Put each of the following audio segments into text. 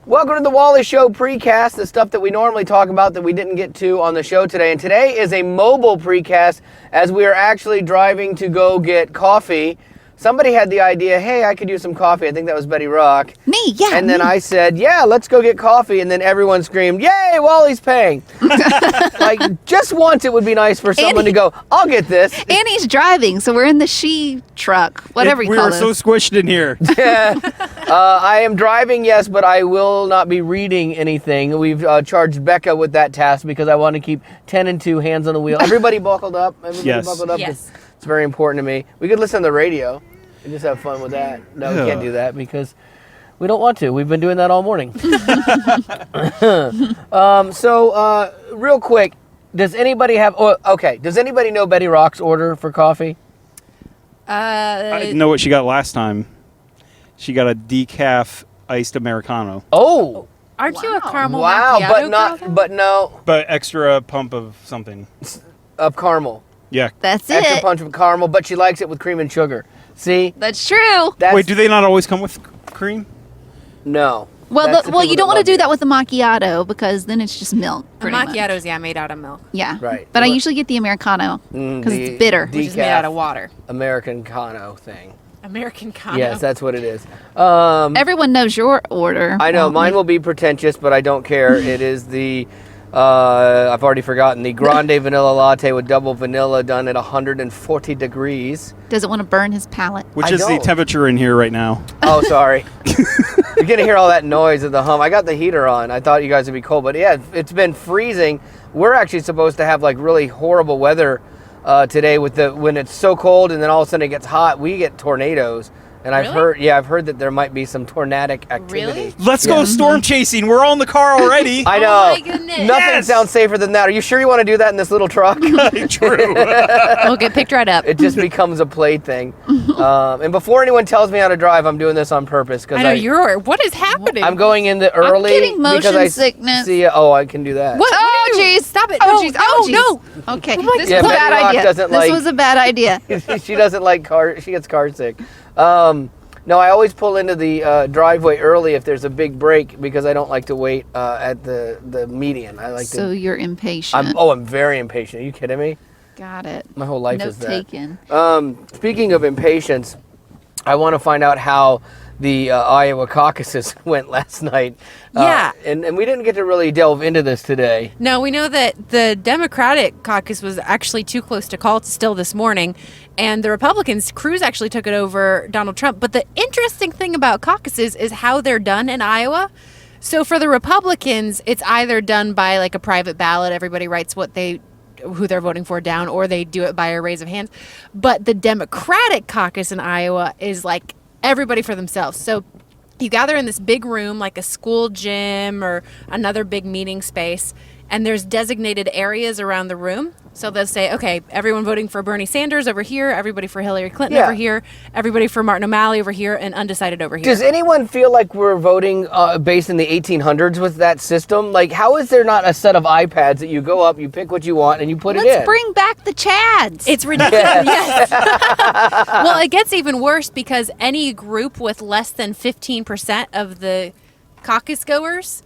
Welcome to the Wally Show precast, the stuff that we normally talk about that we didn't get to on the show today. And today is a mobile precast as we are actually driving to go get coffee. Somebody had the idea, hey, I could use some coffee. I think that was Betty Rock. Me, yeah. And then I said, yeah, let's go get coffee. And then everyone screamed, yay, Wally's paying. Like, just once it would be nice for someone to go, I'll get this. And he's driving, so we're in the she truck, whatever you call it. We were so squished in here. I am driving, yes, but I will not be reading anything. We've charged Becca with that task because I want to keep 10 and 2 hands on the wheel. Everybody buckled up. Yes. Buckled up. Yes. It's very important to me. We could listen to the radio and just have fun with that. No, we can't do that because we don't want to. We've been doing that all morning. Real quick, does anybody have... Oh, okay, does anybody know Betty Rock's order for coffee? I know what she got last time. She got a decaf iced Americano. Oh! Aren't you a caramel Wow, macchiato girl? But extra pump of something. Of caramel. Yeah. That's Extra it. punch of caramel, but she likes it with cream and sugar. See? That's true. Wait, do they not always come with cream? No. Well, That's the well, people you don't want to love do it. that with the macchiato because then it's just milk. A pretty much. macchiato's, made out of milk. Yeah. Right. But I Well- usually get the Americano because it's bitter. Which is made out of water. American Cano thing. American Cano. Yes, that's what it is. Everyone knows your order. I know, Well, mine will be pretentious, but I don't care. It is the, I've already forgotten, the Grande Vanilla Latte with double vanilla done at 140 degrees. Doesn't want to burn his palate. Which I is the don't. temperature in here right now. Oh, sorry. You're going to hear all that noise of the hum. I got the heater on. I thought you guys would be cold, but yeah, it's been freezing. We're actually supposed to have like really horrible weather today with when it's so cold and then all of a sudden it gets hot. We get tornadoes. And I've heard that there might be some tornadic activity. Really? Let's go storm chasing. We're all in the car already. I know. Oh my goodness. Nothing Yes! sounds safer than that. Are you sure you want to do that in this little truck? True. We'll get picked right up. It just becomes a plaything. And before anyone tells me how to drive, I'm doing this on purpose because I know what is happening? I'm going in the early. getting motion because I sickness. See, oh, I can do that. What? Oh, jeez. Stop it. Oh, jeez. jeez. Oh, Oh, no. Okay. my This Yeah, was a Betty bad Rock idea. doesn't This like- was a bad idea. She doesn't like car. She gets car sick. No, I always pull into the driveway early if there's a big break because I don't like to wait at the median. I like So to. you're impatient. I'm very impatient. Are you kidding me? Got it. My whole life Note is that. taken. Speaking of impatience, I want to find out how the Iowa caucuses went last night. Yeah. And we didn't get to really delve into this today. No, we know that the Democratic caucus was actually too close to call still this morning. And the Republicans, Cruz actually took it over Donald Trump. But the interesting thing about caucuses is how they're done in Iowa. So for the Republicans, it's either done by like a private ballot. Everybody writes who they're voting for down, or they do it by a raise of hands. But the Democratic caucus in Iowa is like everybody for themselves. So you gather in this big room, like a school gym or another big meeting space, and there's designated areas around the room. So they'll say, okay, everyone voting for Bernie Sanders over here, everybody for Hillary Clinton Yeah. over here, everybody for Martin O'Malley over here, and undecided over here. Does anyone feel like we're voting based in the 1800s with that system? Like, how is there not a set of iPads that you go up, you pick what you want, and you put it in? Let's bring back the Chads. It's ridiculous. Yes. Well, it gets even worse because any group with less than 15% of the caucus goers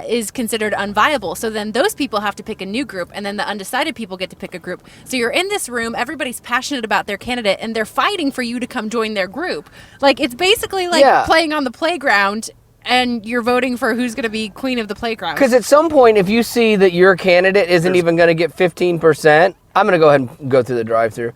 is considered unviable. So then those people have to pick a new group, and then the undecided people get to pick a group. So you're in this room, everybody's passionate about their candidate, and they're fighting for you to come join their group. Like, it's basically like playing on the playground, and you're voting for who's going to be queen of the playground. Because at some point, if you see that your candidate isn't even going to get 15%, I'm going to go ahead and go through the drive-through.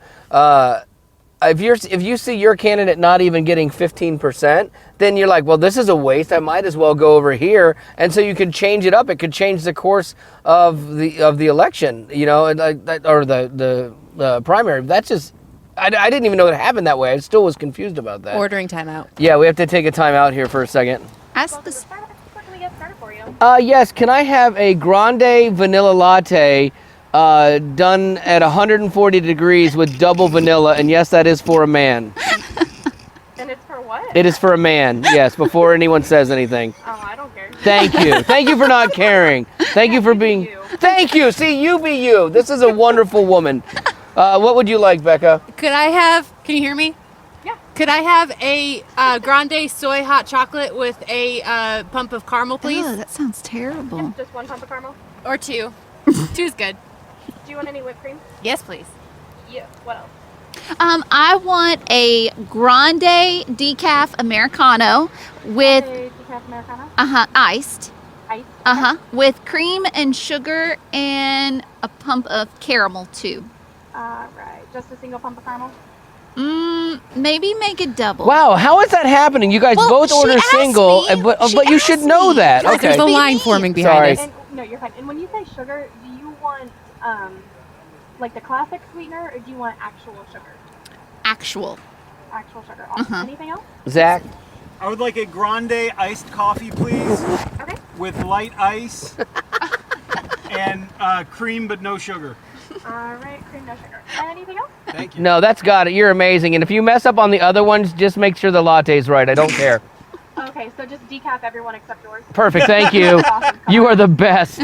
If you see your candidate not even getting 15%, then you're like, well, this is a waste. I might as well go over here. And so you can change it up. It could change the course of the election, you know, or the primary. That's just, I didn't even know it happened that way. I still was confused about that. Ordering timeout. Yeah, we have to take a time out here for a second. Ask this. Can we get started for you? Yes, can I have a grande vanilla latte done at 140 degrees with double vanilla? And yes, that is for a man. And it's for what? It is for a man, yes, before anyone says anything. Oh, I don't care. Thank you. Thank you for not caring. Thank you for being... Thank you. See, you be you. This is a wonderful woman. What would you like, Becca? Can you hear me? Yeah. Could I have a grande soy hot chocolate with a pump of caramel, please? Oh, that sounds terrible. Just one pump of caramel. Or two. Two's good. Do you want any whipped cream? Yes, please. Yeah. What else? I want a grande decaf Americano with A decaf Americano. iced. Ice. With cream and sugar and a pump of caramel too. All right. Just a single pump of caramel. Maybe make it double. Wow, how is that happening? You guys Well, both she order asked single, me. but She you should asked know me. that. Guys, Okay. There's a Be line me. forming behind Sorry. us. And no, you're fine. And when you say sugar, do you want like the classic sweetener, or do you want actual sugar? Actual. Actual sugar. Awesome. Anything else? Zach, I would like a grande iced coffee, please, Okay. with light ice and cream but no sugar. All right. Cream, no sugar. Anything else? Thank you. no, that's got it. You're amazing. And if you mess up on the other ones, just make sure the latte's right. I don't care. Okay. So just decaf everyone except yours. Perfect. Thank you. Awesome. You are the best.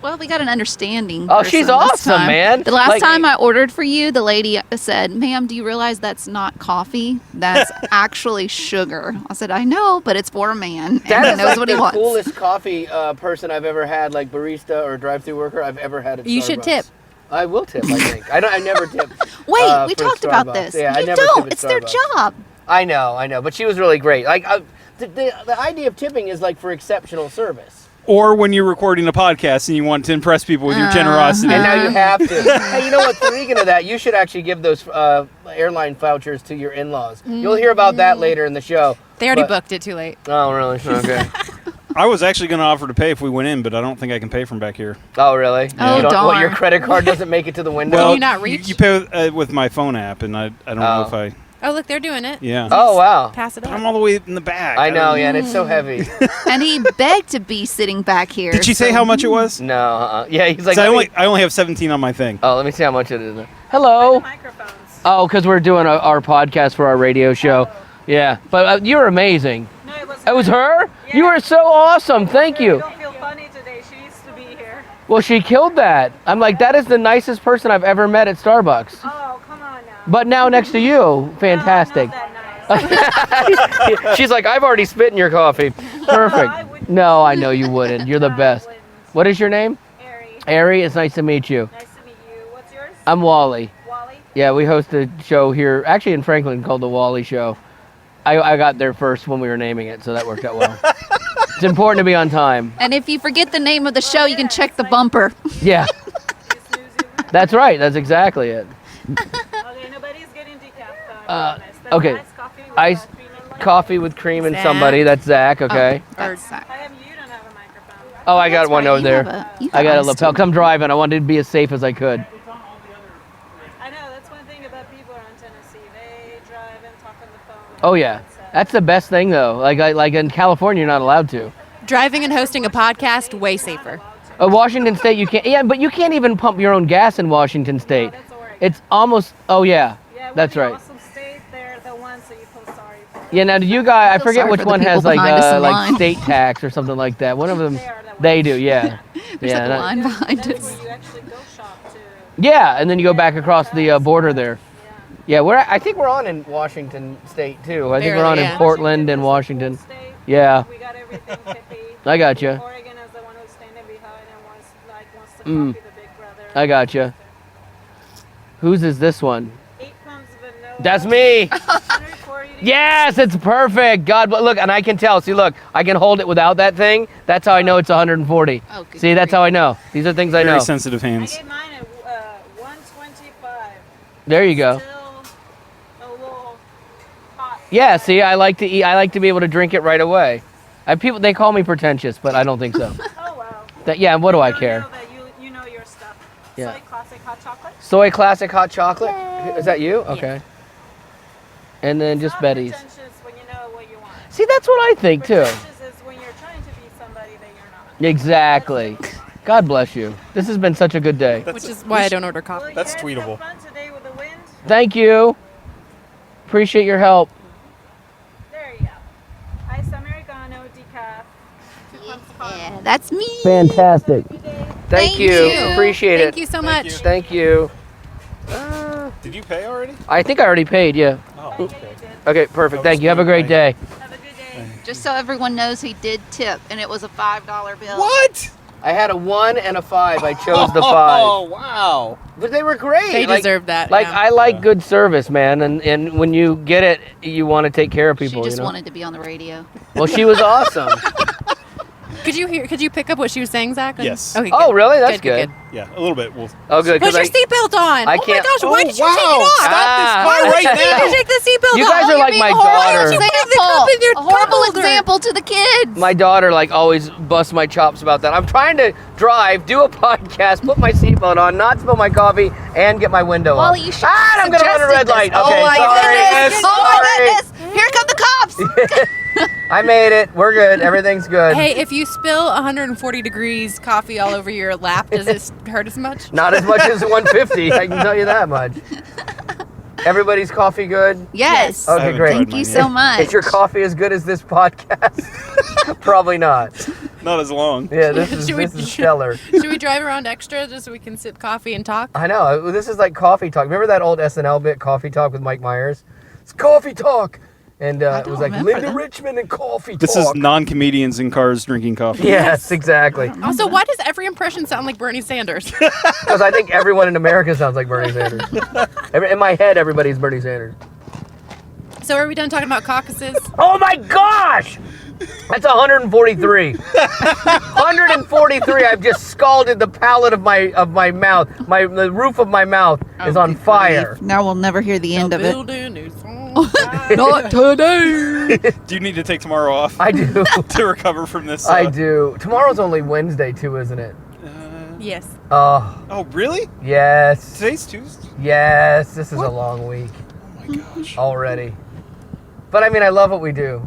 Well, we got an understanding. Oh, she's person this awesome, time. man. The last Like- time I ordered for you, the lady said, "Ma'am, do you realize that's not coffee? That's actually sugar." I said, "I know, but it's for a man, and That he is knows like what he the wants." coolest coffee person I've ever had, like barista or drive-through worker I've ever had at You Starbucks. should tip. I will tip, I think. I never tip. Wait, we for talked about Starbucks. this. Yeah, I you never don't. tip at It's their Starbucks. job. I know, but she was really great. Like the idea of tipping is like for exceptional service. Or when you're recording a podcast and you want to impress people with your generosity. And now you have to. Hey, you know what? Speaking of that, you should actually give those airline vouchers to your in-laws. You'll hear about that later in the show. They already But- booked it too late. Oh, really? Okay. I was actually going to offer to pay if we went in, but I don't think I can pay from back here. Oh, really? Oh, You don't- darn. What, your credit card doesn't make it to the window? Well, you not reach? You pay with my phone app, and I don't know if I. Oh, look, they're doing it. Yeah. Oh, wow. Pass it But up. I'm all the way in the back. I know, don't- yeah, and it's so heavy. And he begged to be sitting back here. Did she say so- how much it was? No, yeah, he's like, 'Cause let me- I only have 17 on my thing. oh, let me see how much it is. Hello. Microphones. Oh, because we're doing our podcast for our radio show. Yeah, but you're amazing. No, it was. It was her? You were so awesome. Thank you. Don't feel funny today. She used to be here. Well, she killed that. I'm like, that is the nicest person I've ever met at Starbucks. Oh, come on now. But now next to you, fantastic. Not that nice. She's like, I've already spit in your coffee. Perfect. No, I know you wouldn't. You're the best. What is your name? Ari, Ari, it's nice to meet you. nice to meet you. What's yours? I'm Wally. Wally. Yeah, we host a show here, actually in Franklin, called the Wally Show. I got there first when we were naming it, so that worked out well. It's important to be on time. And if you forget the name of the show, you can check the bumper. Yeah, You snooze you. that's right. That's exactly it. Okay, nobody's getting decaf. I promise. That's okay. Iced coffee with Iced cream and light. Coffee with cream and Zach. somebody. That's Zach, okay. That's that. I am. You don't have a microphone. Oh, I got That's one right, over you there. have you I got a iced lapel. too. Come driving. I wanted to be as safe as I could. I know. That's one thing about people around Tennessee. They drive and talk on the phone. Oh yeah, that's the best thing though. Like in California, you're not allowed to. Driving and hosting a podcast, way safer. Washington State, you can't. Yeah, but you can't even pump your own gas in Washington State. That's Oregon. It's almost. Oh yeah, Yeah, we're that's the right. Awesome state. They're the ones that you feel sorry for. Yeah. Now, do you guys? I feel forget sorry which for the one has people like behind us in like line. state tax or something like that. One of them. They are the They ones. do. Yeah. There's yeah. like a that- line behind That's us. where you actually go shop to. Yeah, and then you go back across the border there. Yeah, I think we're on in Washington State too. I think we're Barely, on in yeah. Portland and is a Washington. cool state. Yeah. We got everything hippie. I got you. Oregon is the one who's standing behind and wants to Mm. copy the big brother. I got you. Whose is this one? 8 pumps vanilla. That's me. 140 Yes, it's perfect. God, but look, and I can tell. See, look, I can hold it without that thing. That's how I know it's 140. Oh, good See, that's how I know. These are things I Very know. sensitive I hands. gave mine at 125. There you go. Still a little hot. Yeah, see, I like to eat. I like to be able to drink it right away. People they call me pretentious, but I don't think so. Oh well. Yeah, what do I Don't care? know that you know your stuff. Yeah. Soy classic hot chocolate. Soy classic hot chocolate. Is that you? Okay. And then just Not Betty's. pretentious when you know what you want. See, that's what I think too. Pretentious is when you're trying to be somebody that you're not. Exactly. God bless you. This has been such a good day. Which is why I don't order coffee. Well, you That's guys tweetable. have fun today with the wind. Thank you. Appreciate your help. There you go. Iced Americano, decaf, 2 pumps of hot. Yeah, that's me. Fantastic. Every day. Thank you. you. Appreciate Thank it. you so much. Thank you. Did you pay already? I think I already paid, yeah. Oh, okay. Okay, perfect. Thank you. Have a great day. Just so everyone knows, he did tip, and it was a $5 bill. What? I had a 1 and a 5. I chose the 5. Oh, wow. But they were great. They deserve that. Like, yeah. I like good service, man. And when you get it, you want to take care of people, She just you know? wanted to be on the radio. Well, she was awesome. Could you pick up what she was saying, Zach? Yes. Okay. Oh, good. really? That's good. Yeah, a little bit. We'll... Oh, good. Put 'cause your seatbelt on. I Oh my can't- gosh, why did you take it wow. off? Stop this car Why would right you need now. to take the seatbelt You off? guys are You're like being my horrible. daughter. You have the cup in your A horrible cup holder. example to the kids. My daughter, like, always busts my chops about that. I'm trying to drive, do a podcast, put my seatbelt on, not spill my coffee, and get my window Wally, up. you should I'm going to run a red light. Oh Okay, my sorry. goodness! Oh Sorry. my goodness! Here come the cops! I made it. We're good. Everything's good. Hey, if you spill 140 degrees coffee all over your lap, does it hurt as much? Not as much as 150, I can tell you that much. Everybody's coffee good? Yes. Okay, haven't great. tried Thank you mine so yet. much. Is your coffee as good as this podcast? Probably not. Not as long. Yeah, this is Should we- stellar. Should we drive around extra just so we can sip coffee and talk? I know. This is like coffee talk. Remember that old SNL bit, Coffee Talk with Mike Myers? It's coffee talk. And it was don't like remember Linda that. Richmond and coffee talk. This is non-comedians in cars drinking coffee. Yes, exactly. Also, why does every impression sound like Bernie Sanders? Because I think everyone in America sounds like Bernie Sanders. In my head, everybody's Bernie Sanders. So are we done talking about caucuses? Oh my gosh! That's 143. 143. I've just scalded the palate of my mouth. The roof of my mouth is on fire. Now we'll never hear the end of it. Building is on fire. Not today. Do you need to take tomorrow off I do. to recover from this? I do. Tomorrow's only Wednesday too, isn't it? Yes. Oh, really? Yes. Today's Tuesday? Yes. This is a long week Oh, my gosh. already. But I mean, I love what we do.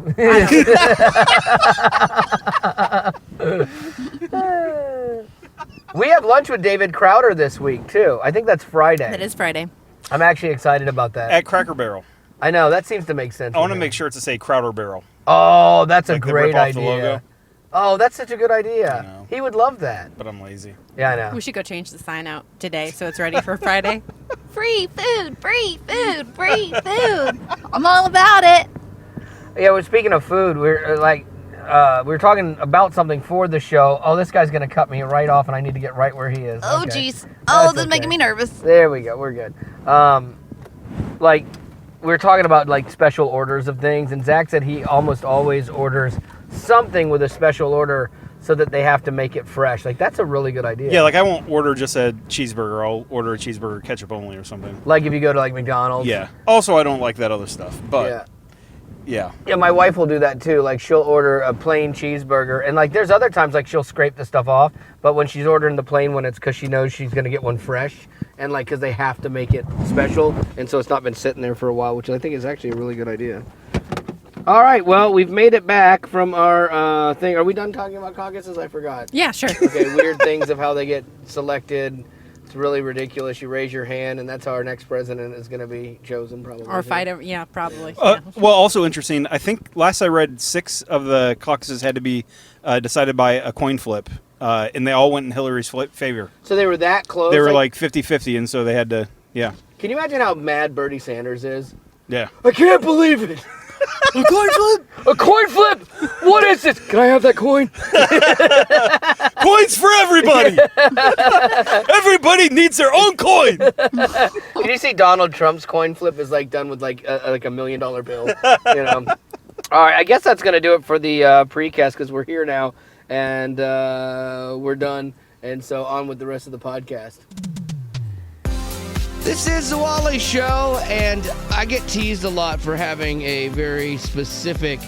We have lunch with David Crowder this week too. I think that's Friday. That is Friday. I'm actually excited about that. At Cracker Barrel. I know, that seems to make sense. I want to me. make sure it's to say Crowder Barrel. Oh, that's a Like the great rip off the idea. logo. Oh, that's such a good I idea. know. He would love that. But I'm lazy. Yeah, I know. We should go change the sign out today so it's ready for Friday. Free food, free food, free food. I'm all about it. Yeah, well, speaking of food, we're we were talking about something for the show. Oh, this guy's gonna cut me right off, and I need to get right where he is. Oh, Okay. jeez. Oh, That's this is making okay. me nervous. There we go. We're good. Like we were talking about like special orders of things, and Zach said he almost always orders something with a special order so that they have to make it fresh. Like that's a really good idea. Yeah, like I won't order just a cheeseburger. I'll order a cheeseburger ketchup only or something. Like if you go to like McDonald's. Yeah. Also, I don't like that other stuff. But Yeah. yeah. Yeah, my wife will do that too. Like she'll order a plain cheeseburger, and like there's other times like she'll scrape the stuff off. But when she's ordering the plain one, it's because she knows she's gonna get one fresh, and like because they have to make it special, and so it's not been sitting there for a while, which I think is actually a really good idea. All right, well we've made it back from our thing. Are we done talking about caucuses? I forgot. Yeah, sure. Okay, weird things of how they get selected. It's really ridiculous. You raise your hand, and that's how our next president is going to be chosen, probably. Or fight over, yeah, probably. Yeah. Well, also interesting. I think last I read, 6 of the caucuses had to be decided by a coin flip, and they all went in Hillary's favor. So they were that close. They were like 50-50, and so they had to. Yeah. Can you imagine how mad Bernie Sanders is? Yeah. I can't believe it. A coin flip? A coin flip? What is this? Can I have that coin? Coins for everybody. Everybody needs their own coin. Can you see Donald Trump's coin flip is like done with like a $1 million bill? You know. All right, I guess that's gonna do it for the precast because we're here now and we're done, and so on with the rest of the podcast. This is the Wally Show, and I get teased a lot for having a very specific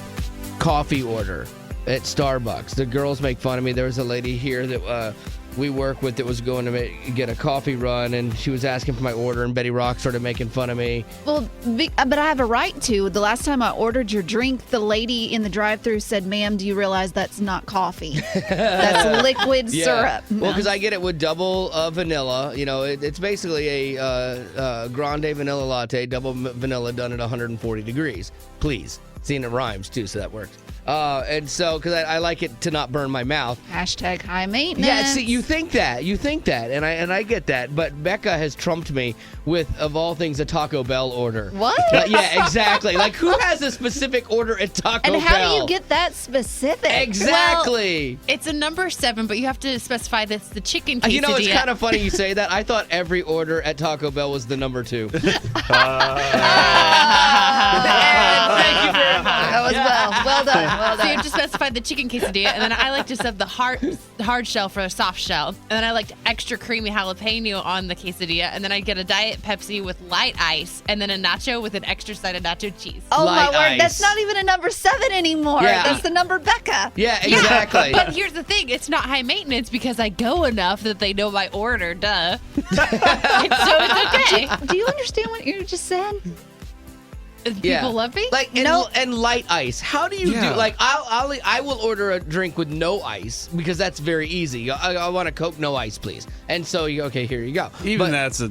coffee order at Starbucks. The girls make fun of me. There was a lady here that we work with that was going to get a coffee run, and she was asking for my order, and Betty Rock started making fun of me. Well, but I have a right to. The last time I ordered your drink, the lady in the drive-thru said, "Ma'am, do you realize that's not coffee? That's liquid syrup." Well, because I get it with double vanilla. You know, it's basically a grande vanilla latte, double vanilla done at 140 degrees. Please. Seeing it rhymes, too, so that works. And so, because I like it to not burn my mouth. Hashtag high maintenance. Yeah, see, you think that, and I get that, but Becca has trumped me with, of all things, a Taco Bell order. What? Yeah, exactly. Like, who has a specific order at Taco Bell? And how do you get that specific? Exactly. Well, it's a number 7, but you have to specify that's the chicken quesadilla. You know, it's kind of funny you say that. I thought every order at Taco Bell was the number 2. Thank you very much. That was well done. Well So you done. have to specify the chicken quesadilla, and then I like to sub the hard shell for a soft shell, and then I like extra creamy jalapeno on the quesadilla, and then I get a Diet Pepsi with light ice, and then a nacho with an extra side of nacho cheese. Oh Light my word, ice. that's not even a number 7 anymore. Yeah. That's the number Becca. Yeah, exactly. But here's the thing, it's not high maintenance because I go enough that they know my order, duh. So it's okay. Do you understand what you just said? People love me? Like and light ice. How do you do? Like I will order a drink with no ice because that's very easy. I want a Coke, no ice, please. And so you okay? Here you go. Even that's a.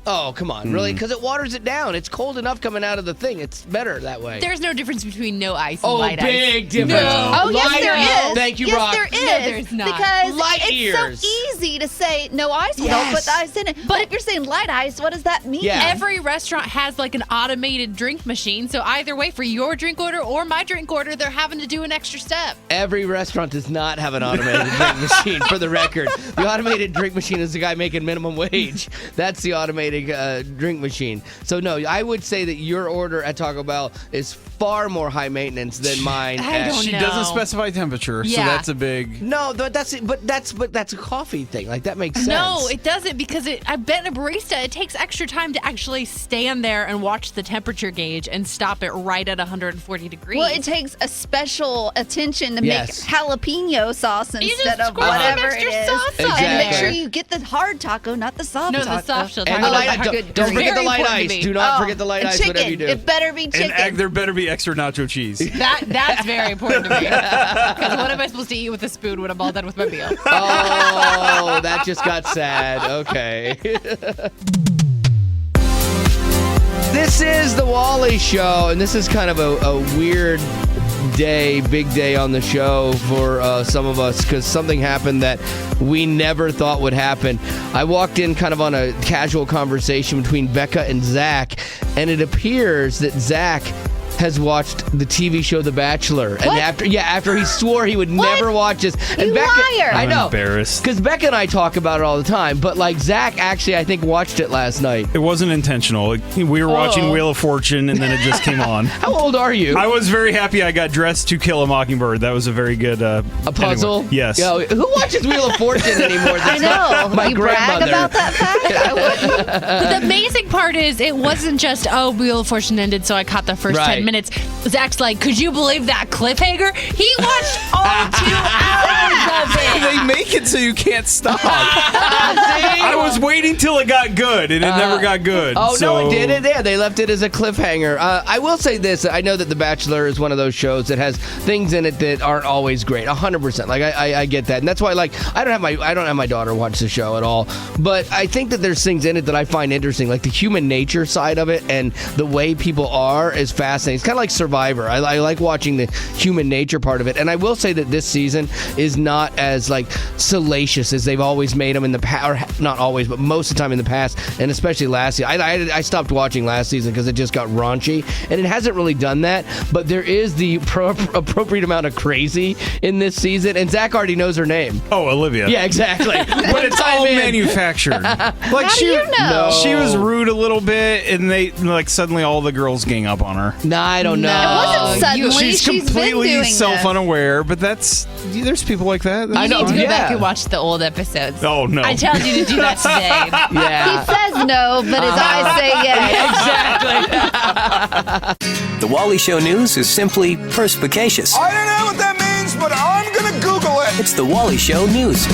Oh, come on, really? Because it waters it down. It's cold enough coming out of the thing. It's better that way. There's no difference between no ice and light big ice. difference. No. Oh, yes, Light there ice. is. Thank you, yes, Brock. there is. No, there's not. Because Light it's years. so easy to say no ice. We don't Yes. put the ice in it. But if you're saying light ice, what does that mean? Yeah. Every restaurant has like an automated drink machine. So either way, for your drink order or my drink order, they're having to do an extra step. Every restaurant does not have an automated drink machine, for the record. The automated drink machine is the guy making minimum wage. That's the automated drink machine. So, no, I would say that your order at Taco Bell is far more high maintenance than mine. I don't She know. doesn't specify temperature, so Yeah. that's a big. No, but that's a coffee thing. Like, that makes sense. No, it doesn't because I've been a barista. It takes extra time to actually stand there and watch the temperature gauge and stop it right at 140 degrees. Well, it takes a special attention to Yes. make jalapeno sauce You instead just of squirt some whatever extra it is. sauce on Exactly. And make there. sure you get the hard taco, not the soft No, taco. the soft shell. And taco. the light, Good don't forget the Very light important ice. to me. Do not Oh, forget the light and ice, chicken. whatever you do. It better be chicken. There better be extra nacho cheese. That's very important to me. Because what am I supposed to eat with a spoon when I'm all done with my meal? Oh, that just got sad. Okay. This is the Wally Show, and this is kind of a weird day, big day on the show for some of us because something happened that we never thought would happen. I walked in kind of on a casual conversation between Becca and Zach, and it appears that Zach has watched the TV show The Bachelor. And after he swore he would never watch this. And You Becca, liar. I know. I'm embarrassed. Because Becca and I talk about it all the time, but like Zach actually, I think, watched it last night. It wasn't intentional. We were watching Wheel of Fortune, and then it just came on. How old are you? I was very happy I got dressed to kill a mockingbird. That was a very good... A puzzle? Anyway. Yes. Yo, who watches Wheel of Fortune anymore? I That's not know. my you grandmother. brag about that fact? I wouldn't. But the amazing part is it wasn't just, Wheel of Fortune ended, so I caught the first Right. 10 minutes. Zach's like, could you believe that cliffhanger? He watched all 2 hours of it. They make it so you can't stop. I was waiting till it got good, and it never got good. Oh, so. no, it did it. Yeah, they left it as a cliffhanger. I will say this. I know that The Bachelor is one of those shows that has things in it that aren't always great. 100%. Like, I get that. And that's why, like, I don't have my daughter watch the show at all. But I think that there's things in it that I find interesting. Like, the human nature side of it and the way people are is fascinating. It's kind of like Survivor. I like watching the human nature part of it. And I will say that this season is not as, like, salacious as they've always made them in the past. Or not always, but most of the time in the past. And especially last season. I stopped watching last season because it just got raunchy. And it hasn't really done that. But there is the appropriate amount of crazy in this season. And Zach already knows her name. Oh, Olivia. Yeah, exactly. But it's all manufactured. Like How do you know? She was rude a little bit, and they like suddenly all the girls gang up on her. Nah, I don't know. It wasn't suddenly. She's She's been completely doing self-unaware, but there's people like that. I know. You need to go Yeah. back and watch the old episodes. Oh, no. I told you to do that today. Yeah. He says no, but his eyes say yes. Exactly. The Wally Show News is simply perspicacious. I don't know what that means, but I'm going to Google it. It's the Wally Show News.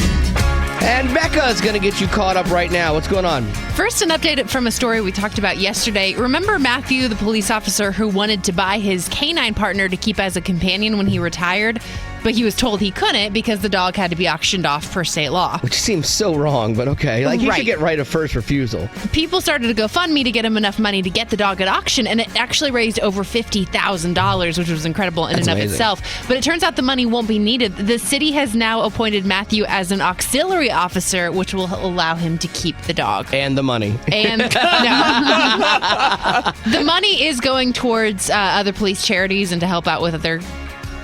And Becca is going to get you caught up right now. What's going on? First, an update from a story we talked about yesterday. Remember Matthew, the police officer who wanted to buy his canine partner to keep as a companion when he retired? but he was told he couldn't because the dog had to be auctioned off per state law. Which seems so wrong, but okay. Like, he Right. should get right of first refusal. People started to GoFundMe to get him enough money to get the dog at auction, and it actually raised over $50,000, which was incredible in That's and of amazing. itself. But it turns out the money won't be needed. The city has now appointed Matthew as an auxiliary officer, which will allow him to keep the dog. And the money. And no. The money is going towards other police charities and to help out with other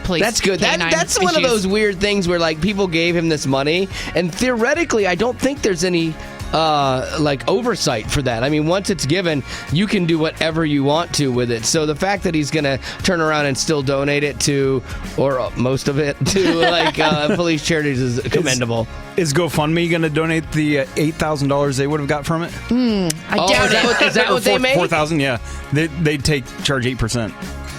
police. That's good. canine That's one of issues. those weird things where, like, people gave him this money, and theoretically, I don't think there's any like oversight for that. I mean, once it's given, you can do whatever you want to with it. So the fact that he's going to turn around and still donate it to, or most of it, to like police charities is commendable. Is GoFundMe going to donate the $8,000 they would have got from it? I doubt it. Is that what they make? $4,000, yeah. They charge 8%.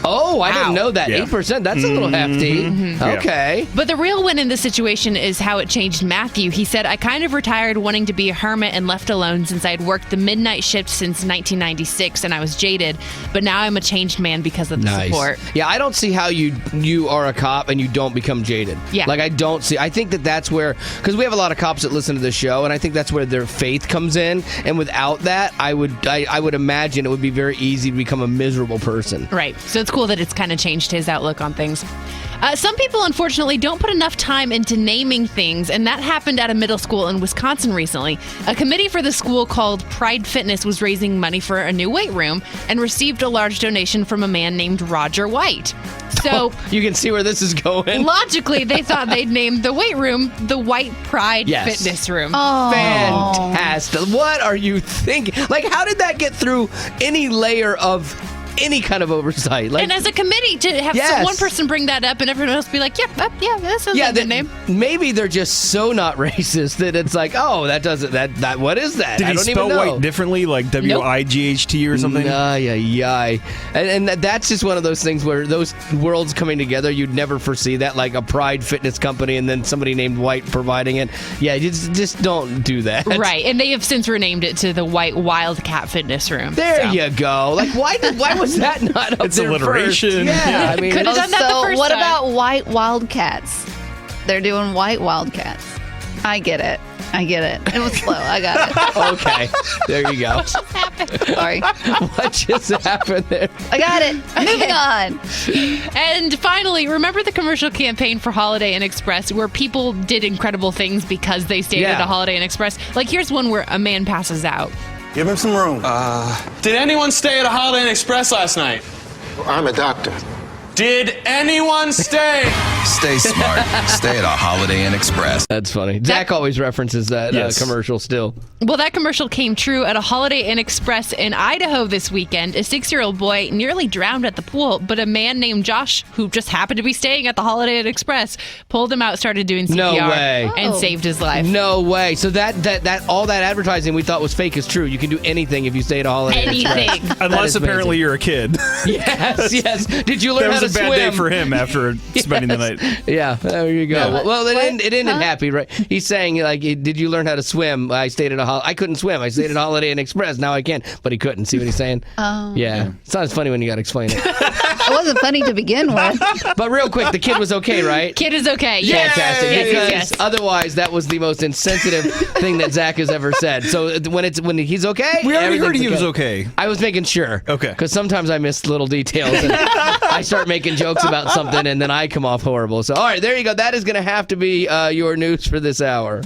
Oh, I didn't know that. Yeah. 8%. That's a little hefty. Okay. But the real win in this situation is how it changed Matthew. He said, I kind of retired wanting to be a hermit and left alone since I had worked the midnight shift since 1996 and I was jaded. But now I'm a changed man because of the support. Yeah, I don't see how you are a cop and you don't become jaded. Yeah. Like, I don't see. I think that's where, because we have a lot of cops that listen to this show, and I think that's where their faith comes in. And without that, I would imagine it would be very easy to become a miserable person. Right. So it's cool that it's kind of changed his outlook on things. Some people, unfortunately, don't put enough time into naming things, and that happened at a middle school in Wisconsin recently. A committee for the school called Pride Fitness was raising money for a new weight room and received a large donation from a man named Roger White. So you can see where this is going. Logically, they thought they'd name the weight room the White Pride Yes. Fitness Room. Fantastic. What are you thinking? Like, how did that get through any layer of any kind of oversight? Like, And as a committee, to have Yes. one person bring that up and everyone else be like, yeah, that sounds like a good name. Maybe they're just so not racist that it's like, oh, that doesn't, that what is that? Did I he don't spell even know. white differently, like WIGHT or something? And that's just one of those things where those worlds coming together, you'd never foresee that, like a Pride fitness company and then somebody named White providing it. Yeah, just don't do that. Right, and they have since renamed it to the White Wildcat Fitness Room. There So. you go. Like, why was that not up It's there alliteration. first? Yeah, I mean, Could have done that the So first what time. about white wildcats? They're doing white wildcats. I get it. It was slow. I got it. okay, there you go. Sorry. What just happened there? I got it. Moving on. And finally, remember the commercial campaign for Holiday Inn Express where people did incredible things because they stayed at a Holiday Inn Express? Like, here's one where a man passes out. Give him some room. Did anyone stay at a Holiday Inn Express last night? I'm a doctor. Did anyone stay? Stay smart. Stay at a Holiday Inn Express. That's funny. Zach always references that Yes. commercial still. Well, that commercial came true at a Holiday Inn Express in Idaho this weekend. A 6-year-old boy nearly drowned at the pool, but a man named Josh, who just happened to be staying at the Holiday Inn Express, pulled him out, started doing CPR, No way. and saved his life. No way. So that all that advertising we thought was fake is true. You can do anything if you stay at a Holiday Inn Express. Anything. That Unless is apparently amazing. you're a kid. Yes. Did you learn That how was to a bad swim? day for him after spending the night. Yeah, there you go. Yeah. Well, it ended Huh? happy, right? He's saying, like, did you learn how to swim? I stayed at I couldn't swim. I stayed at a Holiday Inn Express. Now I can. But he couldn't. See what he's saying? Oh. Yeah. It's not as funny when you got to explain it. It wasn't funny to begin with. But real quick, the kid was okay, right? Kid is okay. Fantastic. Yes, Because yes. otherwise, that was the most insensitive thing that Zach has ever said. So when he's okay, We already heard everything's he was okay. I was making sure. Okay. Because sometimes I miss little details and I start making jokes about something and then I come off horrible. So, all right, there you go. That is going to have to be your news for this hour.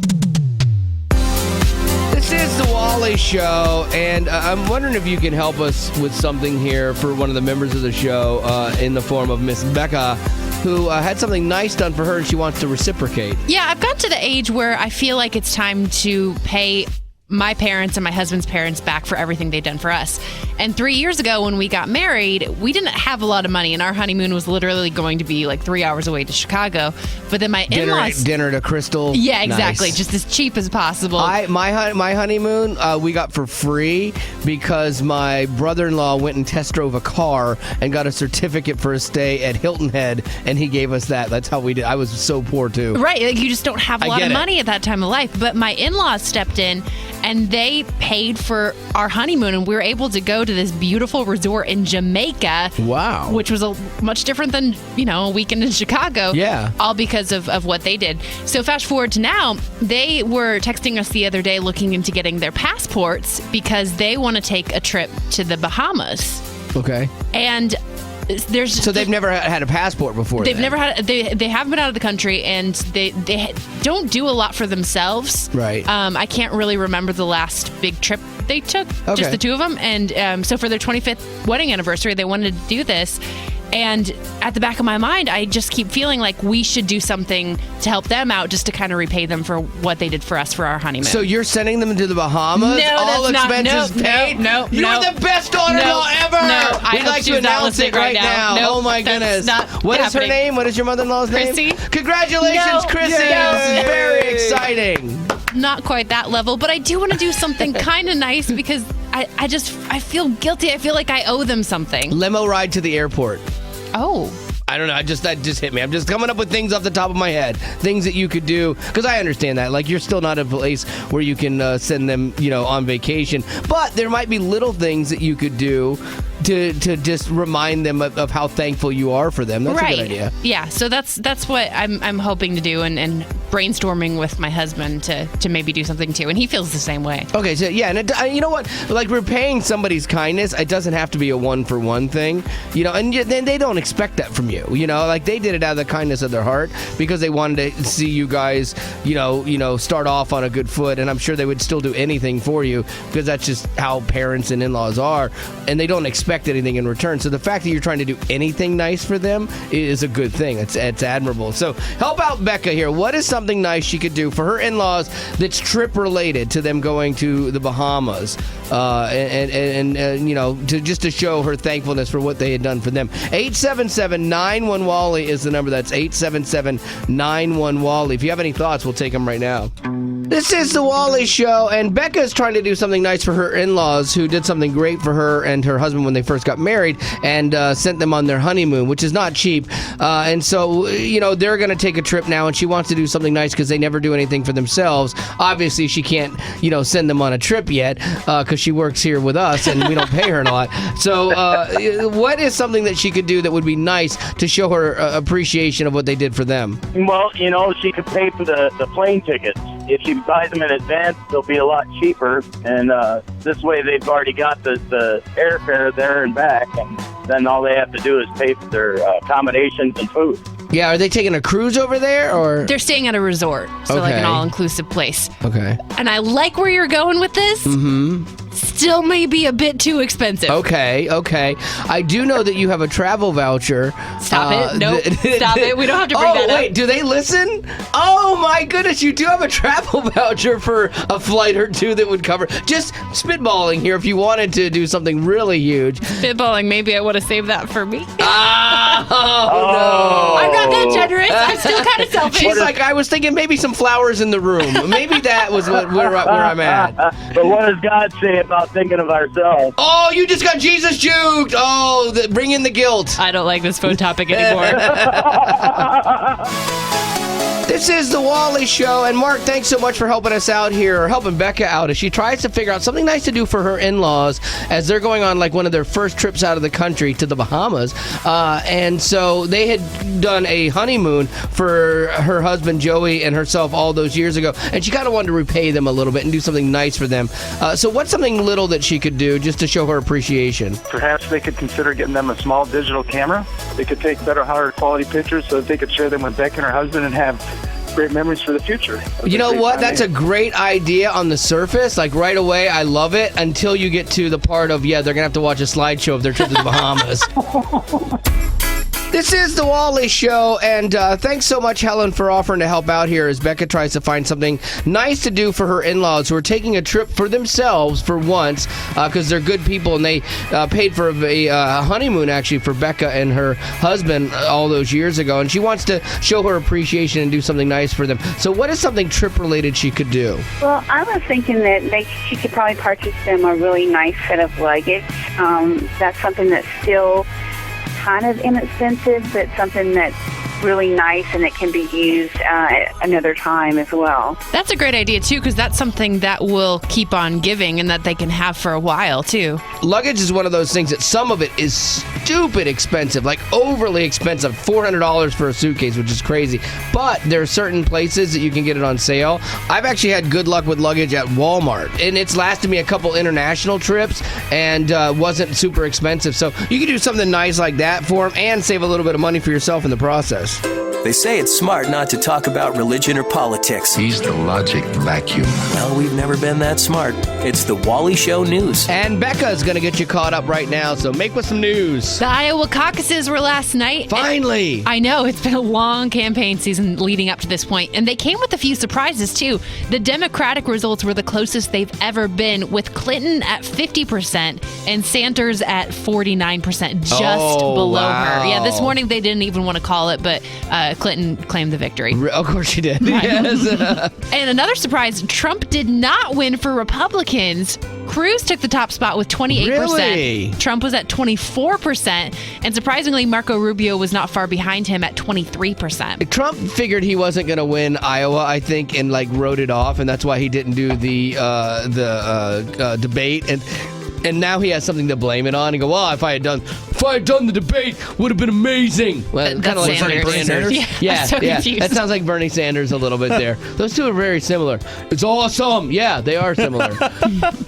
This is the Wally Show, and I'm wondering if you can help us with something here for one of the members of the show in the form of Miss Becca, who had something nice done for her and she wants to reciprocate. Yeah, I've got to the age where I feel like it's time to pay my parents and my husband's parents back for everything they've done for us. And 3 years ago when we got married, we didn't have a lot of money and our honeymoon was literally going to be like 3 hours away to Chicago. But then my in-laws... Dinner to Crystal. Yeah, exactly. Nice. Just as cheap as possible. My honeymoon we got for free because my brother-in-law went and test drove a car and got a certificate for a stay at Hilton Head, and he gave us that. That's how we did. I was so poor too. Right, like you just don't have a I lot get of it. money at that time of life. But my in-laws stepped in and they paid for our honeymoon and we were able to go go to this beautiful resort in Jamaica. Wow. Which was much different than, a weekend in Chicago. Yeah. All because of what they did. So fast forward to now, they were texting us the other day looking into getting their passports because they want to take a trip to the Bahamas. Okay. And so they've never had a passport before. They've never had. They haven't been out of the country, and they don't do a lot for themselves. Right. I can't really remember the last big trip they took. Okay. Just the two of them, and so for their 25th wedding anniversary, they wanted to do this. And at the back of my mind, I just keep feeling like we should do something to help them out, just to kind of repay them for what they did for us for our honeymoon. So you're sending them to the Bahamas? No, all that's expenses paid? No. You're the best daughter-in-law ever. No, We'd like to announce it right now. Nope, oh my goodness! What is her name? What is your mother-in-law's Chrissy. name? Congratulations, Chrissy! This is very exciting. Not quite that level, but I do want to do something kind of nice because I feel guilty. I feel like I owe them something. Limo ride to the airport. Oh. I don't know. That just hit me. I'm just coming up with things off the top of my head. Things that you could do. Because I understand that. Like, you're still not a place where you can send them, on vacation. But there might be little things that you could do to just remind them of how thankful you are for them. That's a good idea. Yeah. So that's what I'm hoping to do and brainstorming with my husband to maybe do something too. And he feels the same way. Okay. So, yeah. And you know what? Like, repaying somebody's kindness, it doesn't have to be a one-for-one thing. And then they don't expect that from you. Like, they did it out of the kindness of their heart because they wanted to see you guys, start off on a good foot. And I'm sure they would still do anything for you because that's just how parents and in-laws are. And they don't expect anything in return. So the fact that you're trying to do anything nice for them is a good thing. It's admirable. So help out Becca here. What is something nice she could do for her in-laws that's trip related to them going to the Bahamas? To show her thankfulness for what they had done for them. 877-91-WALLY is the number. That's 877-91-WALLY. If you have any thoughts, we'll take them right now. This is the Wally Show, and Becca is trying to do something nice for her in-laws who did something great for her and her husband when they first got married and sent them on their honeymoon, which is not cheap. And so, they're going to take a trip now, and she wants to do something nice because they never do anything for themselves. Obviously, she can't, send them on a trip yet because she works here with us, and we don't pay her a lot. So what is something that she could do that would be nice to show her appreciation of what they did for them? Well, she could pay for the plane tickets. If she buys them in advance, they'll be a lot cheaper. And this way, they've already got the airfare there and back. And then all they have to do is pay for their accommodations and food. Yeah, are they taking a cruise over there, or they're staying at a resort, so like an all-inclusive place. Okay. And I like where you're going with this. Mm-hmm. Still may be a bit too expensive. Okay. I do know that you have a travel voucher. Stop it. Nope. Stop it. We don't have to bring that up. Oh, wait. Do they listen? Oh, my goodness. You do have a travel voucher for a flight or two that would cover. Just spitballing here if you wanted to do something really huge. Spitballing. Maybe I would have saved that for me. Oh, no. I'm not that generous. I'm still kind of selfish. She's like, I was thinking maybe some flowers in the room. Maybe that was where I'm at. But what does God say about thinking of ourselves? Oh, you just got Jesus juked. Oh, bring in the guilt. I don't like this phone topic anymore. This is the Wally Show, and Mark, thanks so much for helping us out here, or helping Becca out as she tries to figure out something nice to do for her in-laws as they're going on like one of their first trips out of the country to the Bahamas. And so they had done a honeymoon for her husband Joey and herself all those years ago, and she kind of wanted to repay them a little bit and do something nice for them. So what's something little that she could do just to show her appreciation? Perhaps they could consider getting them a small digital camera. They could take better, higher quality pictures so that they could share them with Becca and her husband and have great memories for the future. You know what? That's a great idea on the surface. Like right away, I love it until you get to the part of, they're going to have to watch a slideshow of their trip to the Bahamas. This is the Wally Show, and thanks so much, Helen, for offering to help out here as Becca tries to find something nice to do for her in-laws who are taking a trip for themselves for once because they're good people, and they paid for a honeymoon, actually, for Becca and her husband all those years ago, and she wants to show her appreciation and do something nice for them. So what is something trip-related she could do? Well, I was thinking that she could probably purchase them a really nice set of luggage. That's something that's still kind of inexpensive, but something that really nice, and it can be used at another time as well. That's a great idea, too, because that's something that will keep on giving and that they can have for a while, too. Luggage is one of those things that some of it is stupid expensive, like overly expensive, $400 for a suitcase, which is crazy. But there are certain places that you can get it on sale. I've actually had good luck with luggage at Walmart, and it's lasted me a couple international trips and wasn't super expensive. So you can do something nice like that for them and save a little bit of money for yourself in the process. They say it's smart not to talk about religion or politics. He's the logic vacuum. Well, we've never been that smart. It's the Wally Show News. And Becca's going to get you caught up right now, so make with some news. The Iowa caucuses were last night. Finally! I know, it's been a long campaign season leading up to this point, and they came with a few surprises, too. The Democratic results were the closest they've ever been, with Clinton at 50% and Sanders at 49%, just below her. Yeah, this morning they didn't even want to call it, but Clinton claimed the victory. Of course she did. Right. Yes. And another surprise, Trump did not win for Republicans. Cruz took the top spot with 28%. Really? Trump was at 24%. And surprisingly, Marco Rubio was not far behind him at 23%. Trump figured he wasn't going to win Iowa, I think, and wrote it off, and that's why he didn't do the debate. And now he has something to blame it on and go, well, if I had done the debate, would have been amazing. Well, kind of like Bernie Sanders. Yeah, so confused. That sounds like Bernie Sanders a little bit there. Those two are very similar. It's awesome. Yeah, they are similar.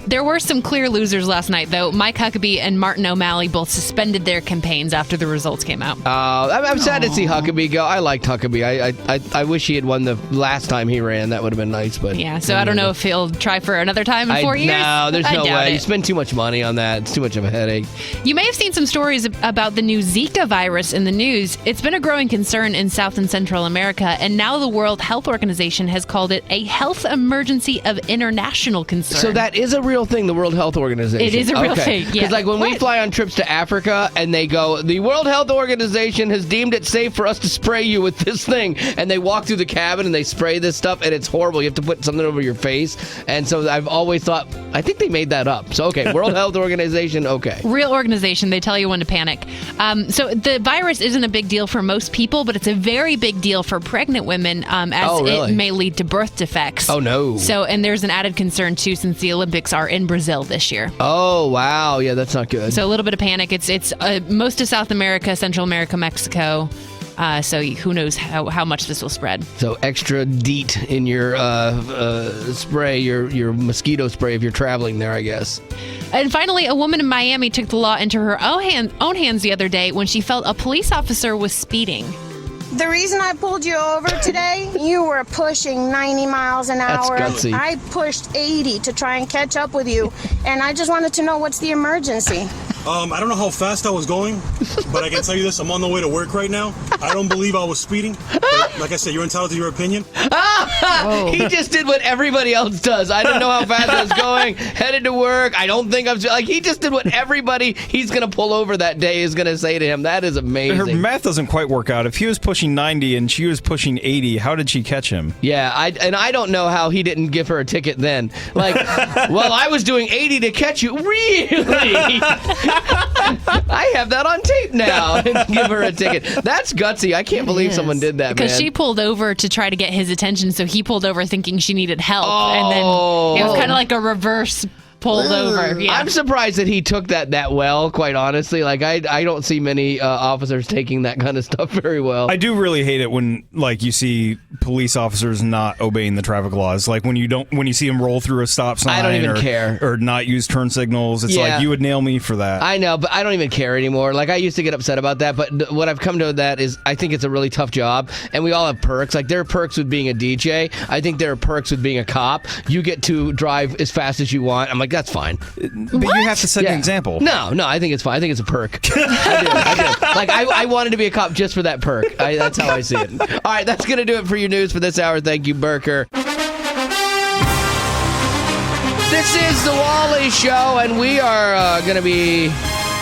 There were some clear losers last night, though. Mike Huckabee and Martin O'Malley both suspended their campaigns after the results came out. I'm sad to see Huckabee go. I liked Huckabee. I wish he had won the last time he ran. That would have been nice. But yeah, so I don't know if he'll try for another time in 4 years. No, there's no way. It. You spend too much money on that. It's too much of a headache. You may have seen some stories about the new Zika virus in the news. It's been a growing concern in South and Central America, and now the World Health Organization has called it a health emergency of international concern. So that is a real thing, the World Health Organization. It is a real thing, yeah. Because when we fly on trips to Africa and they go, the World Health Organization has deemed it safe for us to spray you with this thing, and they walk through the cabin and they spray this stuff, and it's horrible. You have to put something over your face. And so I've always thought, I think they made that up. So, okay, World Health Organization, okay. Real organization. They tell you when to panic. So the virus isn't a big deal for most people, but it's a very big deal for pregnant women it may lead to birth defects. Oh, no. So, and there's an added concern, too, since the Olympics are in Brazil this year. Oh, wow. Yeah, that's not good. So a little bit of panic. It's most of South America, Central America, Mexico. So who knows how much this will spread. So extra DEET in your spray, your mosquito spray if you're traveling there, I guess. And finally, a woman in Miami took the law into her own hands the other day when she felt a police officer was speeding. The reason I pulled you over today, you were pushing 90 miles an hour. That's gutsy. I pushed 80 to try and catch up with you, and I just wanted to know what's the emergency. I don't know how fast I was going, but I can tell you this, I'm on the way to work right now. I don't believe I was speeding. But like I said, you're entitled to your opinion. He just did what everybody else does. I didn't know how fast I was going, headed to work. I don't think he just did what everybody he's going to pull over that day is going to say to him. That is amazing. Her math doesn't quite work out. If he was pushing 90 and she was pushing 80, how did she catch him? Yeah, I don't know how he didn't give her a ticket then. Well, I was doing 80 to catch you. Really? I have that on tape now and give her a ticket. That's gutsy. I can't believe someone did that, because man. she pulled over to try to get his attention, so he pulled over thinking she needed help. And then it was kind of like a reverse pulled over. Yeah. I'm surprised that he took that well, quite honestly. I don't see many officers taking that kind of stuff very well. I do really hate it when you see police officers not obeying the traffic laws. When you see them roll through a stop sign. I don't even care. Or not use turn signals. It's like you would nail me for that. I know, but I don't even care anymore. I used to get upset about that, but what I've come to that is I think it's a really tough job, and we all have perks. There are perks with being a DJ. I think there are perks with being a cop. You get to drive as fast as you want. I'm like, that's fine. But you have to set an example. No, I think it's fine. I think it's a perk. I do. I wanted to be a cop just for that perk. That's how I see it. All right, that's going to do it for your news for this hour. Thank you, Burker. This is the Wally Show, and we are going to be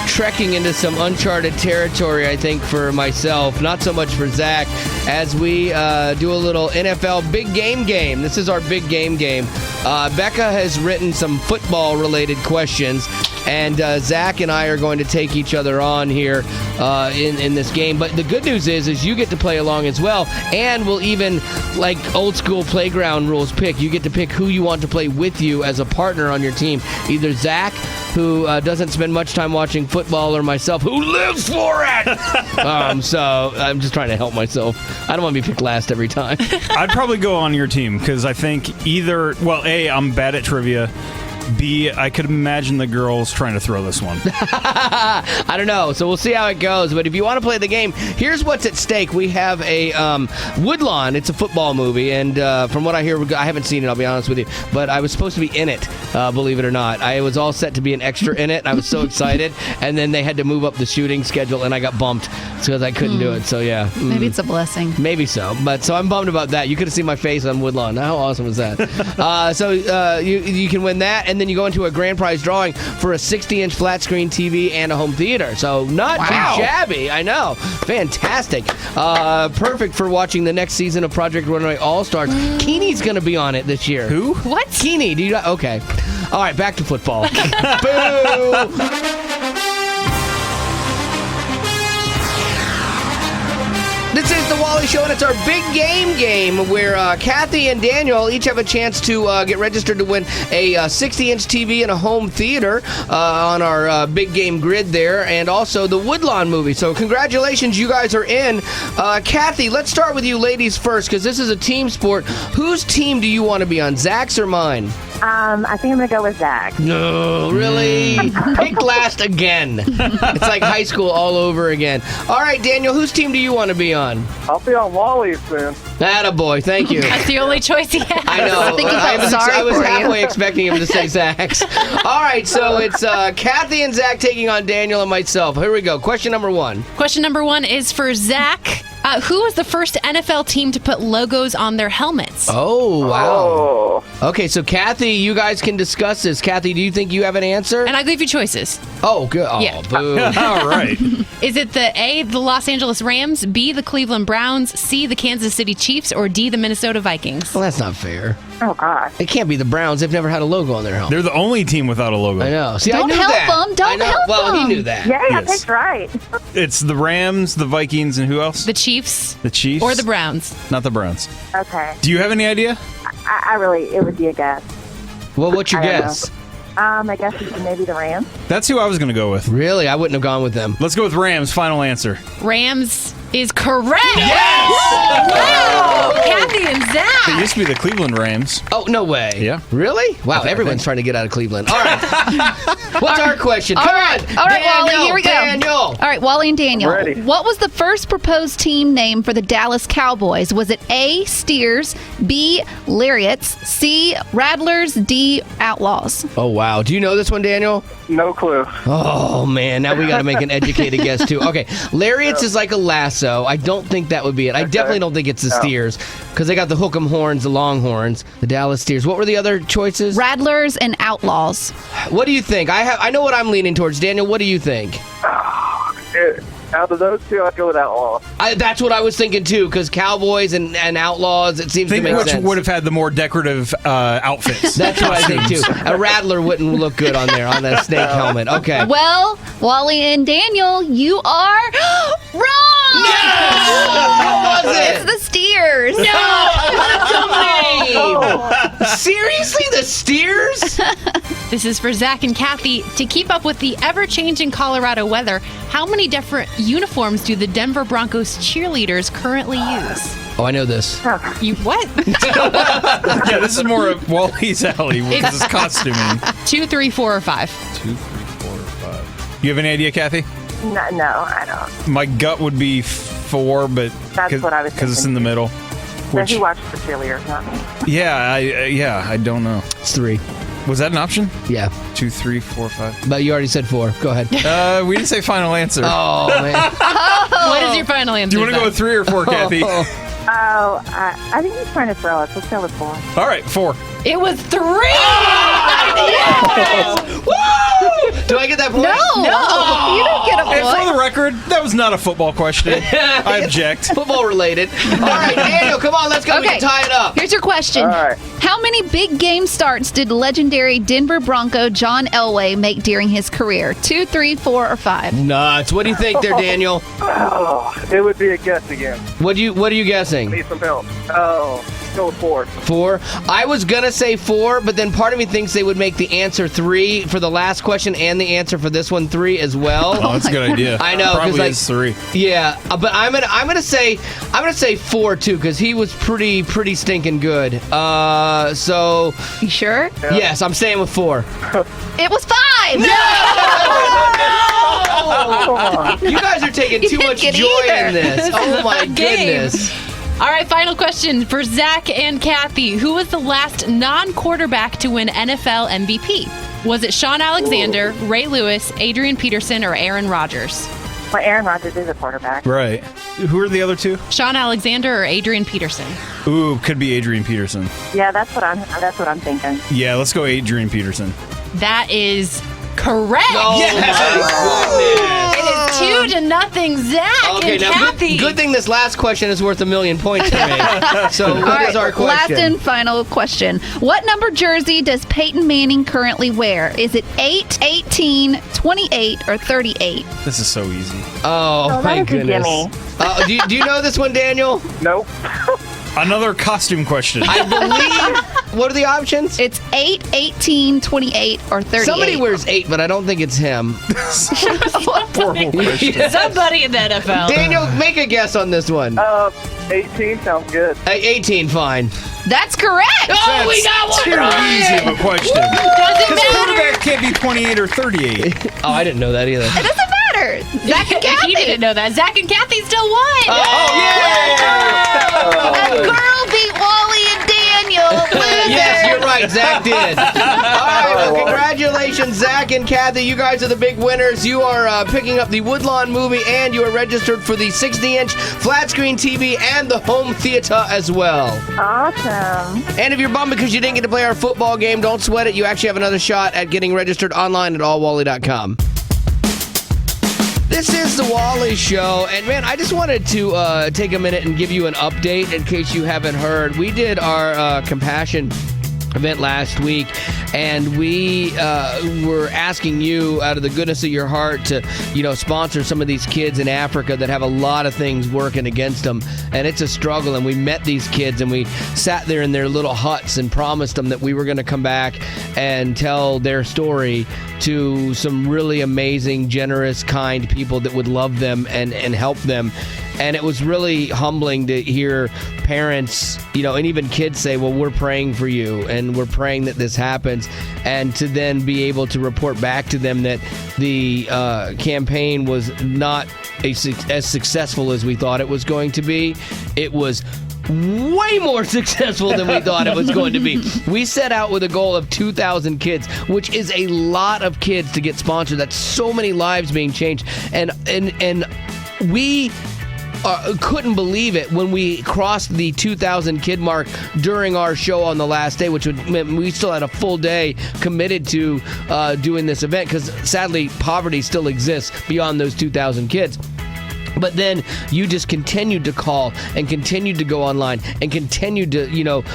trekking into some uncharted territory, I think, for myself. Not so much for Zach, as we do a little NFL big game. This is our big game. Becca has written some football-related questions, and Zach and I are going to take each other on here in this game. But the good news is you get to play along as well, and we'll even, like old school playground rules, you get to pick who you want to play with you as a partner on your team. Either Zach, who doesn't spend much time watching football, or myself, who lives for it. So I'm just trying to help myself. I don't want to be picked last every time. I'd probably go on your team because I think either, well, A, I'm bad at trivia. B, I could imagine the girls trying to throw this one. I don't know. So we'll see how it goes. But if you want to play the game, here's what's at stake. We have a Woodlawn. It's a football movie. And from what I hear, I haven't seen it, I'll be honest with you. But I was supposed to be in it, believe it or not. I was all set to be an extra in it. And I was so excited. And then they had to move up the shooting schedule, and I got bumped because I couldn't do it. So, yeah. Maybe it's a blessing. Maybe so. But so I'm bummed about that. You could have seen my face on Woodlawn. How awesome was that? So you can win that. And then you go into a grand prize drawing for a 60-inch flat screen TV and a home theater. So not too shabby. I know. Fantastic. Perfect for watching the next season of Project Runway All-Stars. Keeney's going to be on it this year. Who? What? Keeney. Do you? Okay. All right, back to football. Boo! This is the Wally Show, and it's our big game where Kathy and Daniel each have a chance to get registered to win a 60-inch TV and a home theater on our big game grid there, and also the Woodlawn movie. So congratulations, you guys are in. Kathy, let's start with you ladies first, because this is a team sport. Whose team do you want to be on, Zach's or mine? I think I'm going to go with Zach. No, really? Pick last again. It's like high school all over again. All right, Daniel, whose team do you want to be on? I'll be on Wally's then. Attaboy, thank you. That's the only choice he has. I know. I was halfway expecting him to say Zach's. All right, so it's Kathy and Zach taking on Daniel and myself. Here we go. Question number 1. Question number 1 is for Zach. Who was the first NFL team to put logos on their helmets? Oh, wow. Okay, so Kathy, you guys can discuss this. Kathy, do you think you have an answer? And I gave you choices. Oh, good. Oh, yeah. Boo. All right. Is it the A, the Los Angeles Rams, B, the Cleveland Browns, C, the Kansas City Chiefs, or D, the Minnesota Vikings? Well, that's not fair. Oh, God. It can't be the Browns. They've never had a logo on their helmet. They're the only team without a logo. I know. See, Don't I knew help that. them. Don't help well, them. he knew that. Yeah, Yes. that's right. It's the Rams, the Vikings, and who else? The Chiefs. The Chiefs? Or the Browns. Not the Browns. Okay. Do you have any idea? I really, it would be a guess. Well, what's your I don't guess? I guess it's maybe the Rams. That's who I was going to go with. Really? I wouldn't have gone with them. Let's go with Rams. Final answer. Rams is correct. Yes! Wow! Kathy and Zach. It used to be the Cleveland Rams. Oh, no way. Yeah. Really? Wow, everyone's trying to get out of Cleveland. All right. What's our question? Come on. All right, Daniel, Wally, here we go. Daniel. All right, Wally and Daniel. Ready. What was the first proposed team name for the Dallas Cowboys? Was it A, Steers, B, Lariats, C, Rattlers, D, Outlaws? Oh, wow. Do you know this one, Daniel? No clue. Oh, man. Now we got to make an educated guess, too. Okay. Lariats is like a lasso. I don't think that would be it. I definitely don't think it's the Steers, because they got the hook'em horns, the longhorns, the Dallas Steers. What were the other choices? Rattlers and Outlaws. What do you think? I know what I'm leaning towards. Daniel, what do you think? Out of those two, I'd go with Outlaw. That's what I was thinking, too, because Cowboys and Outlaws, it seems to make which sense. would have had the more decortive outfits. That's what I think, too. A rattler wouldn't look good on there, on that snake helmet. Okay. Well, Wally and Daniel, you are wrong! What was it? It's the Steers. No! Seriously, the Steers? This is for Zach and Kathy. To keep up with the ever-changing Colorado weather, how many different uniforms do the Denver Broncos cheerleaders currently use? Oh, I know this. You what? Yeah, this is more of Wally's alley because it's costuming. 2, 3, 4, or 5. 2, 3, 4, or 5. You have any idea, Kathy? No, I don't. My gut would be 4, but That's what I was because it's thinking. in the middle. So he watched the cheerleaders, not me. Yeah, I don't know. It's 3. Was that an option? Yeah. 2, 3, 4, 5. But you already said 4. Go ahead. We didn't say final answer. Oh, man. What is your final answer? Do you want to go with 3 or 4, Kathy? Oh, I think he's trying to throw us. Let's go with 4. All right, 4. It was 3! Yes! Woo! Do I get that point? No. You don't get a And for point. the record, that was not a football question. I object. Football related. All right, Daniel, come on, let's go. We Okay. can tie it up. Here's your question. All right. How many big game starts did legendary Denver Bronco John Elway make during his career? 2, 3, 4, or 5? Nuts. What do you think there, Daniel? Oh, it would be a guess again. What are you guessing? Need some help. Oh, go with 4. 4. I was gonna say 4, but then part of me thinks they would make the answer 3 for the last question and the answer for this one 3 as well. Oh, that's a good idea. I know, Probably like, is 3. Yeah, but I'm gonna say 4 too, because he was pretty stinking good. So You sure? yes, I'm staying with 4. It was 5. You guys are taking You too didn't much get joy either. in this. This is Oh a my fun game. goodness. All right, final question for Zach and Kathy. Who was the last non-quarterback to win NFL MVP? Was it Sean Alexander, Ray Lewis, Adrian Peterson, or Aaron Rodgers? Well, Aaron Rodgers is a quarterback. Right. Who are the other two? Sean Alexander or Adrian Peterson? Ooh, could be Adrian Peterson. Yeah, that's what I'm thinking. Yeah, let's go Adrian Peterson. That is correct. Oh my It is 2-0, Zach goodness. Okay, and now Kathy. good thing this last question is worth 1,000,000 points for me. So All what is right, our question? last and final question. What number jersey does Peyton Manning currently wear? Is it 8, 18, 28, or 38? This is so easy. Oh that my is a goodness. gimme. Do you know this one, Daniel? Nope. Another costume question. I believe. What are the options? It's 8, 18, 28, or 38. Somebody wears 8, but I don't think it's him. Horrible question. Somebody in the NFL. Daniel, make a guess on this one. 18 sounds good. 18, fine. That's correct. Oh, we got one Too right. easy of a question. Doesn't Because matter. quarterback can't be 28 or 38. Oh, I didn't know that either. It doesn't matter. Zach and Kathy. He didn't know that. Zach and Kathy still won. A girl beat Wally and Daniel. Loser. Yes, you're right. Zach did. All right, well, congratulations, Zach and Kathy. You guys are the big winners. You are picking up the Woodlawn movie, and you are registered for the 60-inch flat screen TV and the home theater as well. Awesome. And if you're bummed because you didn't get to play our football game, don't sweat it. You actually have another shot at getting registered online at allwally.com. This is the Wally Show, and man, I just wanted to take a minute and give you an update in case you haven't heard. We did our Compassion event last week, and we were asking you, out of the goodness of your heart, to sponsor some of these kids in Africa that have a lot of things working against them, and it's a struggle. And we met these kids, and we sat there in their little huts and promised them that we were going to come back and tell their story to some really amazing, generous, kind people that would love them and help them. And it was really humbling to hear parents, and even kids say, well, we're praying for you and we're praying that this happens. And to then be able to report back to them that the campaign was not as successful as we thought it was going to be. It was way more successful than we thought it was going to be. We set out with a goal of 2,000 kids, which is a lot of kids to get sponsored. That's so many lives being changed. And we couldn't believe it when we crossed the 2,000 kid mark during our show on the last day, which meant we still had a full day committed to doing this event, because sadly poverty still exists beyond those 2,000 kids. But then you just continued to call and continued to go online and continued to,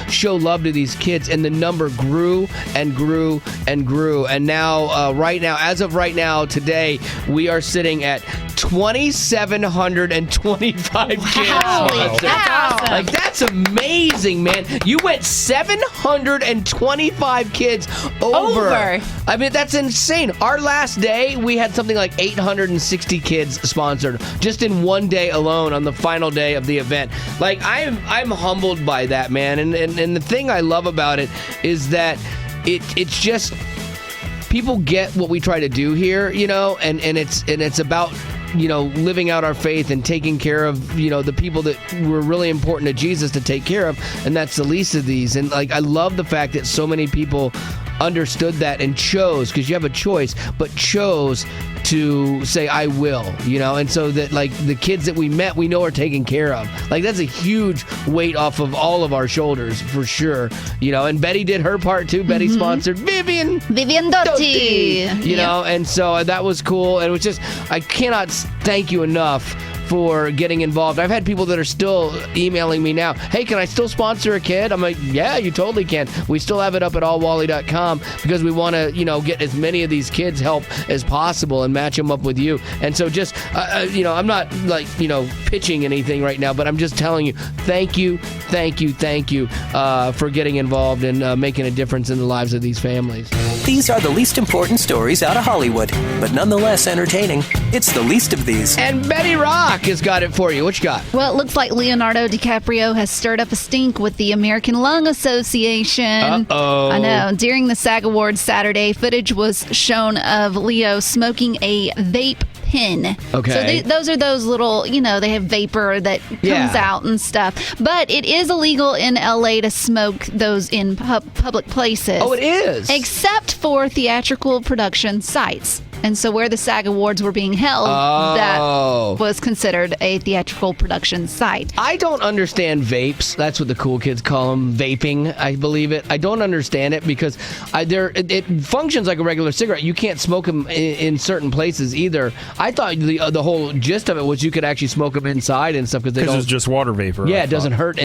show love to these kids. And the number grew and grew and grew. And now, as of right now, today, we are sitting at 2,725 kids. Wow. That's awesome. Like, that's amazing, man. You went 725 kids over. I mean, that's insane. Our last day, we had something like 860 kids sponsored just in one day alone on the final day of the event. Like, I'm humbled by that, man. And the thing I love about it is that it's just people get what we try to do here, and it's about living out our faith and taking care of, the people that were really important to Jesus to take care of, and that's the least of these. And like, I love the fact that so many people understood that and chose, because you have a choice, but chose to say I will, and so that like the kids that we met, we know are taken care of. Like that's a huge weight off of all of our shoulders for sure, and Betty did her part too. Betty sponsored Vivian Dotti, and so that was cool. And it was just, I cannot thank you enough for getting involved. I've had people that are still emailing me now, hey, can I still sponsor a kid? I'm like, yeah, you totally can. We still have it up at allwally.com because we want to, get as many of these kids help as possible and match them up with you. And so just, I'm not like, pitching anything right now, but I'm just telling you, thank you for getting involved and making a difference in the lives of these families. These are the least important stories out of Hollywood, but nonetheless entertaining. It's the least of these. And Betty Rock has got it for you. What you got? Well, it looks like Leonardo DiCaprio has stirred up a stink with the American Lung Association. Uh-oh. I know. During the SAG Awards Saturday, footage was shown of Leo smoking a vape pen. Okay. So those are those little, they have vapor that comes out and stuff. But it is illegal in LA to smoke those in public places. Oh, it is? Except for theatrical production sites. And so where the SAG Awards were being held, that was considered a theatrical production site. I don't understand vapes. That's what the cool kids call them, vaping, I believe it. I don't understand it because it functions like a regular cigarette. You can't smoke them in certain places either. I thought the whole gist of it was you could actually smoke them inside and stuff. Because it's just water vapor. Yeah, it doesn't hurt